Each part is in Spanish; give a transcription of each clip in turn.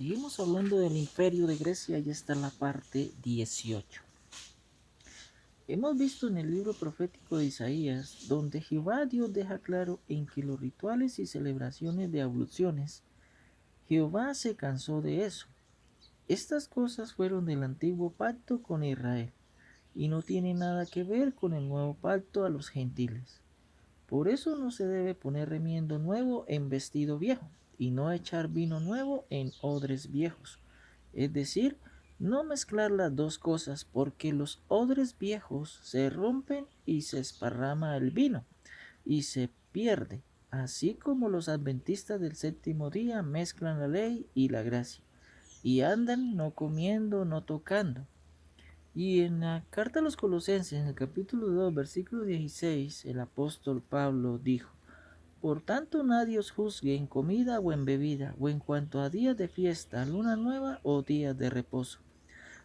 Seguimos hablando del imperio de Grecia y esta es la parte 18. Hemos visto en el libro profético de Isaías, donde Jehová Dios deja claro en que los rituales y celebraciones de abluciones, Jehová se cansó de eso. Estas cosas fueron del antiguo pacto con Israel y no tienen nada que ver con el nuevo pacto a los gentiles. Por eso no se debe poner remiendo nuevo en vestido viejo, y no echar vino nuevo en odres viejos. Es decir, no mezclar las dos cosas, porque los odres viejos se rompen y se esparrama el vino, y se pierde, así como los adventistas del séptimo día mezclan la ley y la gracia, y andan no comiendo, no tocando. Y en la carta a los Colosenses, en el capítulo 2, versículo 16, el apóstol Pablo dijo: Por tanto nadie os juzgue en comida o en bebida, o en cuanto a días de fiesta, luna nueva o días de reposo.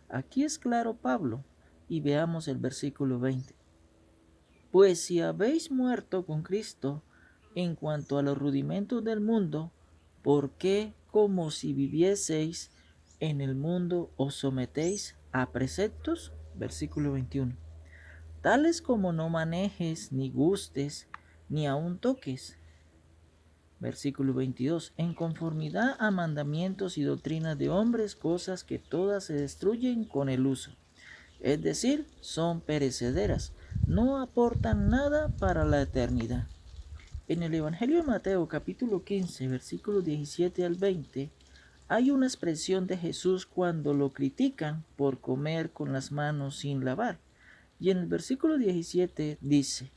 Aquí es claro Pablo, y veamos el versículo 20. Pues si habéis muerto con Cristo en cuanto a los rudimentos del mundo, ¿por qué, como si vivieseis en el mundo, os sometéis a preceptos? Versículo 21. Tales como no manejes, ni gustes, ni aun toques. Versículo 22. En conformidad a mandamientos y doctrinas de hombres, cosas que todas se destruyen con el uso. Es decir, son perecederas, no aportan nada para la eternidad. En el Evangelio de Mateo capítulo 15, versículos 17 al 20, hay una expresión de Jesús cuando lo critican por comer con las manos sin lavar. Y en el versículo 17 dice: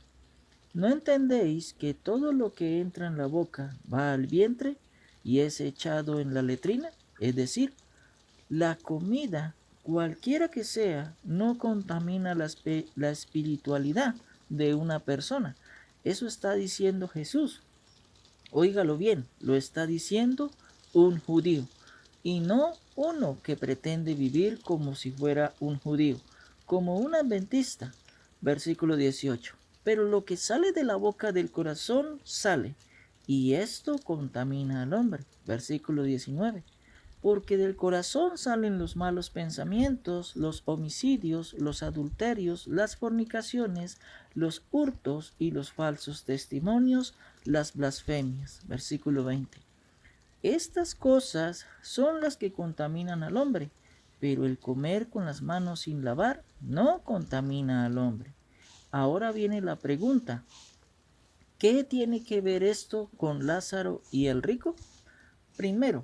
¿No entendéis que todo lo que entra en la boca va al vientre y es echado en la letrina? Es decir, la comida, cualquiera que sea, no contamina la espiritualidad de una persona. Eso está diciendo Jesús. Óigalo bien, lo está diciendo un judío y no uno que pretende vivir como si fuera un judío, como un adventista. Versículo 18. Pero lo que sale de la boca del corazón sale, y esto contamina al hombre. Versículo 19. Porque del corazón salen los malos pensamientos, los homicidios, los adulterios, las fornicaciones, los hurtos y los falsos testimonios, las blasfemias. Versículo 20. Estas cosas son las que contaminan al hombre, pero el comer con las manos sin lavar no contamina al hombre. Ahora viene la pregunta: ¿qué tiene que ver esto con Lázaro y el rico? Primero,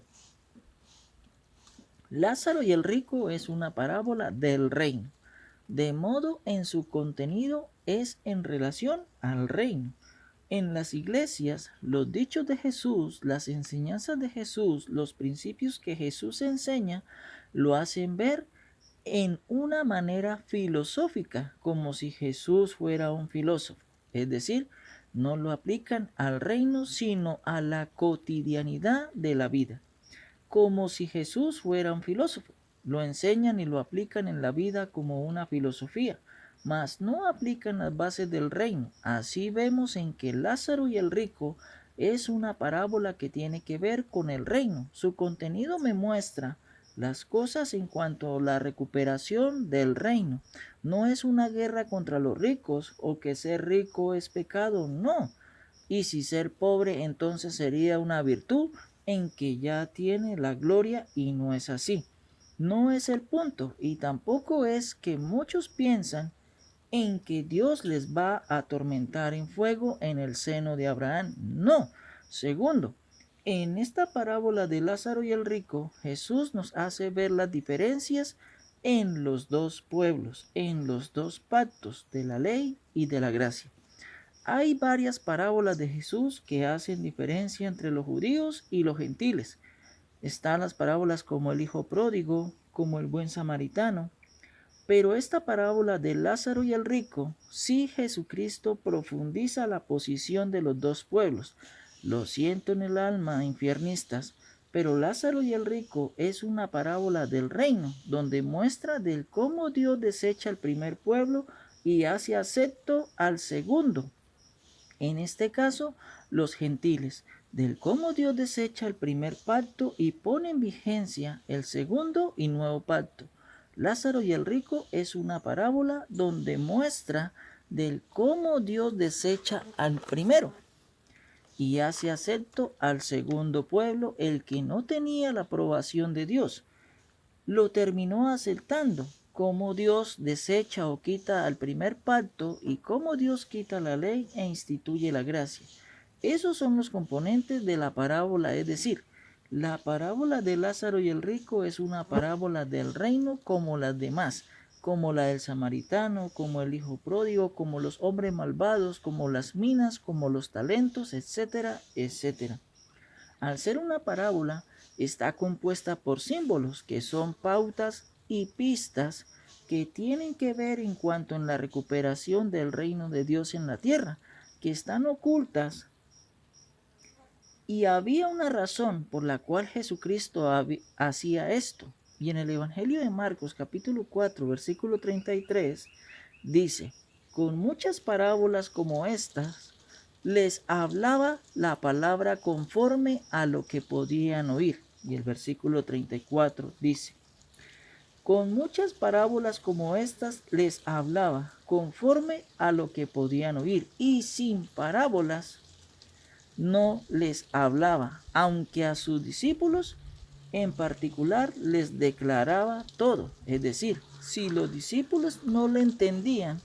Lázaro y el rico es una parábola del reino, de modo en su contenido es en relación al reino. En las iglesias, los dichos de Jesús, las enseñanzas de Jesús, los principios que Jesús enseña, lo hacen ver en una manera filosófica, como si Jesús fuera un filósofo. Es decir, no lo aplican al reino, sino a la cotidianidad de la vida, como si Jesús fuera un filósofo. Lo enseñan y lo aplican en la vida como una filosofía, mas no aplican las bases del reino. Así vemos en que Lázaro y el rico es una parábola que tiene que ver con el reino. Su contenido me muestra las cosas en cuanto a la recuperación del reino. No es una guerra contra los ricos o que ser rico es pecado, no. Y si ser pobre entonces sería una virtud en que ya tiene la gloria, y no es así. No es el punto, y tampoco es que muchos piensan en que Dios les va a atormentar en fuego en el seno de Abraham. No. Segundo, en esta parábola de Lázaro y el rico, Jesús nos hace ver las diferencias en los dos pueblos, en los dos pactos de la ley y de la gracia. Hay varias parábolas de Jesús que hacen diferencia entre los judíos y los gentiles. Están las parábolas como el hijo pródigo, como el buen samaritano. Pero esta parábola de Lázaro y el rico, sí Jesucristo profundiza la posición de los dos pueblos. Lo siento en el alma, infiernistas, pero Lázaro y el rico es una parábola del reino, donde muestra del cómo Dios desecha el primer pueblo y hace acepto al segundo. En este caso, los gentiles. del cómo Dios desecha el primer pacto y pone en vigencia el segundo y nuevo pacto. Lázaro y el rico es una parábola donde muestra del cómo Dios desecha al primero y hace acepto al segundo pueblo, el que no tenía la aprobación de Dios. Lo terminó aceptando, cómo Dios desecha o quita al primer pacto y cómo Dios quita la ley e instituye la gracia. Esos son los componentes de la parábola, es decir, la parábola de Lázaro y el rico es una parábola del reino como las demás, como la del samaritano, como el hijo pródigo, como los hombres malvados, como las minas, como los talentos, etcétera, etcétera. Al ser una parábola, está compuesta por símbolos que son pautas y pistas que tienen que ver en cuanto en la recuperación del reino de Dios en la tierra, que están ocultas. Y había una razón por la cual Jesucristo hacía esto. Y en el Evangelio de Marcos capítulo 4 versículo 33 dice, con muchas parábolas como estas, les hablaba la palabra conforme a lo que podían oír. Y el versículo 34 dice, con muchas parábolas como estas les hablaba conforme a lo que podían oír. Y sin parábolas no les hablaba, aunque a sus discípulos en particular les declaraba todo. Es decir, si los discípulos no le entendían,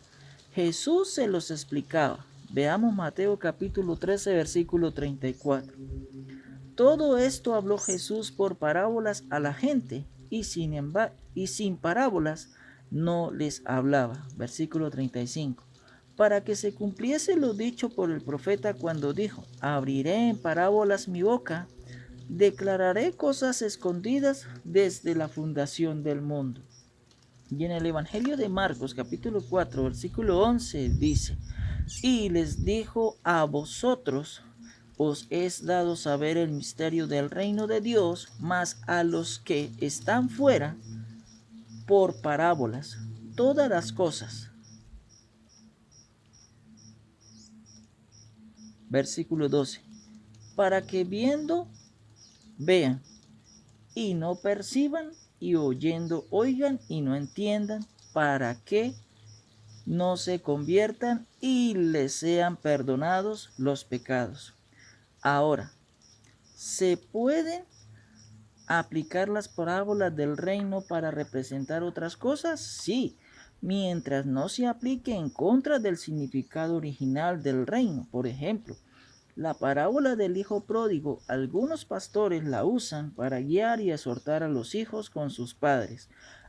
Jesús se los explicaba. Veamos Mateo capítulo 13, versículo 34. Todo esto habló Jesús por parábolas a la gente, y sin parábolas no les hablaba. Versículo 35. Para que se cumpliese lo dicho por el profeta cuando dijo, abriré en parábolas mi boca, declararé cosas escondidas desde la fundación del mundo. Y en el Evangelio de Marcos capítulo 4 versículo 11 dice, y les dijo, a vosotros os es dado saber el misterio del reino de Dios, mas a los que están fuera, por parábolas, todas las cosas. Versículo 12. Para que viendo, vean, y no perciban, y oyendo, oigan, y no entiendan, para que no se conviertan y les sean perdonados los pecados. Ahora, ¿se pueden aplicar las parábolas del reino para representar otras cosas? Sí, mientras no se aplique en contra del significado original del reino. Por ejemplo, la parábola del hijo pródigo, algunos pastores la usan para guiar y exhortar a los hijos con sus padres.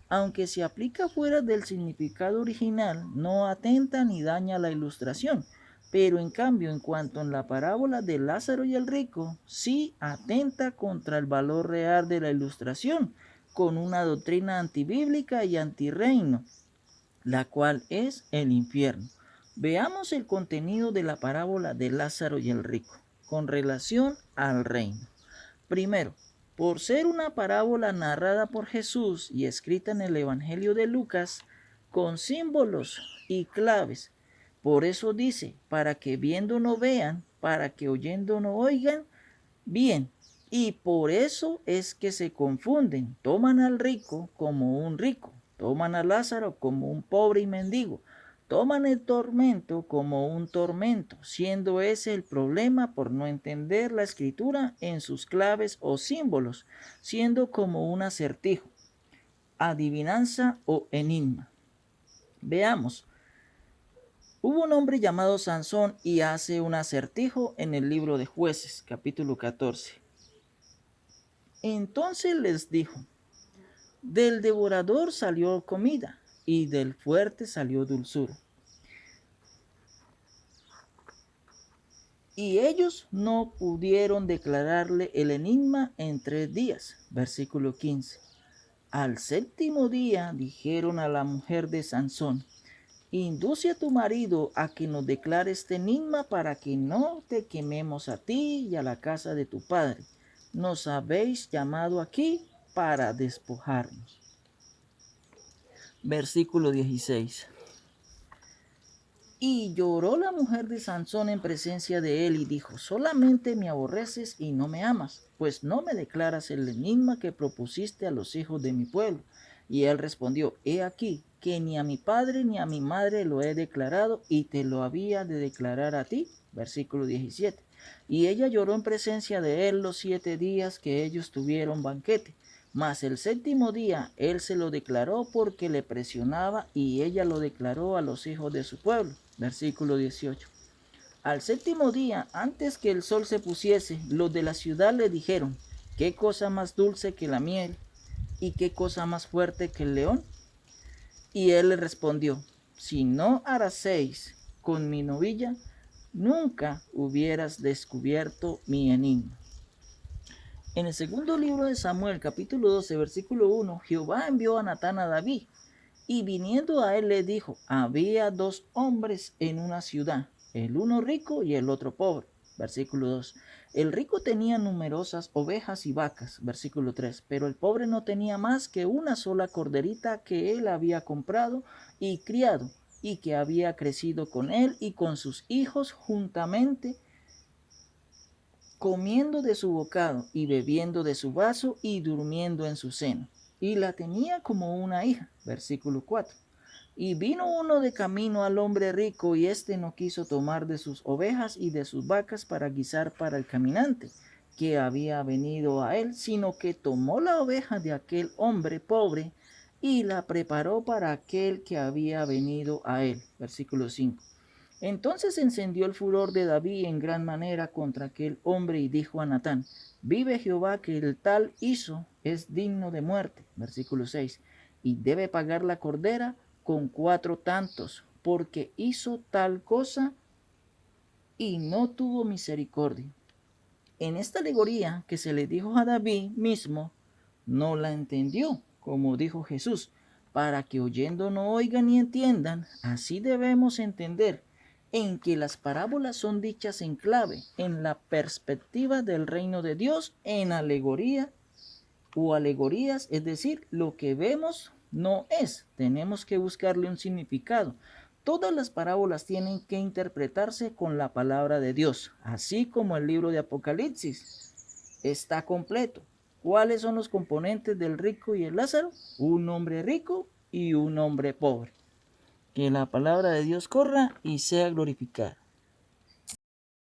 Aunque se aplica fuera del significado original, no atenta ni daña la ilustración. Pero en cambio, en cuanto en la parábola de Lázaro y el rico, sí atenta contra el valor real de la ilustración, con una doctrina antibíblica y antirreino, la cual es el infierno. Veamos el contenido de la parábola de Lázaro y el rico, con relación al reino. Primero, por ser una parábola narrada por Jesús y escrita en el Evangelio de Lucas, con símbolos y claves. Por eso dice, para que viendo no vean, para que oyendo no oigan, bien. Y por eso es que se confunden. Toman al rico como un rico, toman a Lázaro como un pobre y mendigo, toman el tormento como un tormento, siendo ese el problema por no entender la escritura en sus claves o símbolos, siendo como un acertijo, adivinanza o enigma. Veamos. Hubo un hombre llamado Sansón y hace un acertijo en el libro de Jueces, capítulo 14. Entonces les dijo, del devorador salió comida y del fuerte salió dulzura. Y ellos no pudieron declararle el enigma en 3 días. Versículo 15. Al séptimo día dijeron a la mujer de Sansón, induce a tu marido a que nos declare este enigma para que no te quememos a ti y a la casa de tu padre. Nos habéis llamado aquí para despojarnos. Versículo 16. Y lloró la mujer de Sansón en presencia de él y dijo, solamente me aborreces y no me amas, pues no me declaras el enigma que propusiste a los hijos de mi pueblo. Y él respondió, he aquí, que ni a mi padre ni a mi madre lo he declarado y te lo había de declarar a ti. Versículo 17. Y ella lloró en presencia de él los 7 días que ellos tuvieron banquete. Mas el séptimo día él se lo declaró porque le presionaba y ella lo declaró a los hijos de su pueblo. Versículo 18. Al séptimo día, antes que el sol se pusiese, los de la ciudad le dijeron, ¿qué cosa más dulce que la miel y qué cosa más fuerte que el león? Y él le respondió, si no haracéis con mi novilla, nunca hubieras descubierto mi enigma. En el segundo libro de Samuel, capítulo 12, versículo 1, Jehová envió a Natán a David, y viniendo a él le dijo, había 2 hombres en una ciudad, el uno rico y el otro pobre. Versículo 2. El rico tenía numerosas ovejas y vacas. Versículo 3. Pero el pobre no tenía más que una sola corderita que él había comprado y criado, y que había crecido con él y con sus hijos juntamente, comiendo de su bocado y bebiendo de su vaso y durmiendo en su seno. Y la tenía como una hija. Versículo 4. Y vino uno de camino al hombre rico, y éste no quiso tomar de sus ovejas y de sus vacas para guisar para el caminante que había venido a él, sino que tomó la oveja de aquel hombre pobre y la preparó para aquel que había venido a él. Versículo 5. Entonces encendió el furor de David en gran manera contra aquel hombre y dijo a Natán, vive Jehová que el tal hizo es digno de muerte. Versículo 6. Y debe pagar la cordera con 4 tantos, porque hizo tal cosa y no tuvo misericordia. En esta alegoría que se le dijo a David mismo, no la entendió, como dijo Jesús, para que oyendo no oigan ni entiendan. Así debemos entender en que las parábolas son dichas en clave, en la perspectiva del reino de Dios, en alegoría o alegorías, es decir, lo que vemos no es, tenemos que buscarle un significado. Todas las parábolas tienen que interpretarse con la palabra de Dios, así como el libro de Apocalipsis está completo. ¿Cuáles son los componentes del rico y el Lázaro? Un hombre rico y un hombre pobre. Que la palabra de Dios corra y sea glorificada.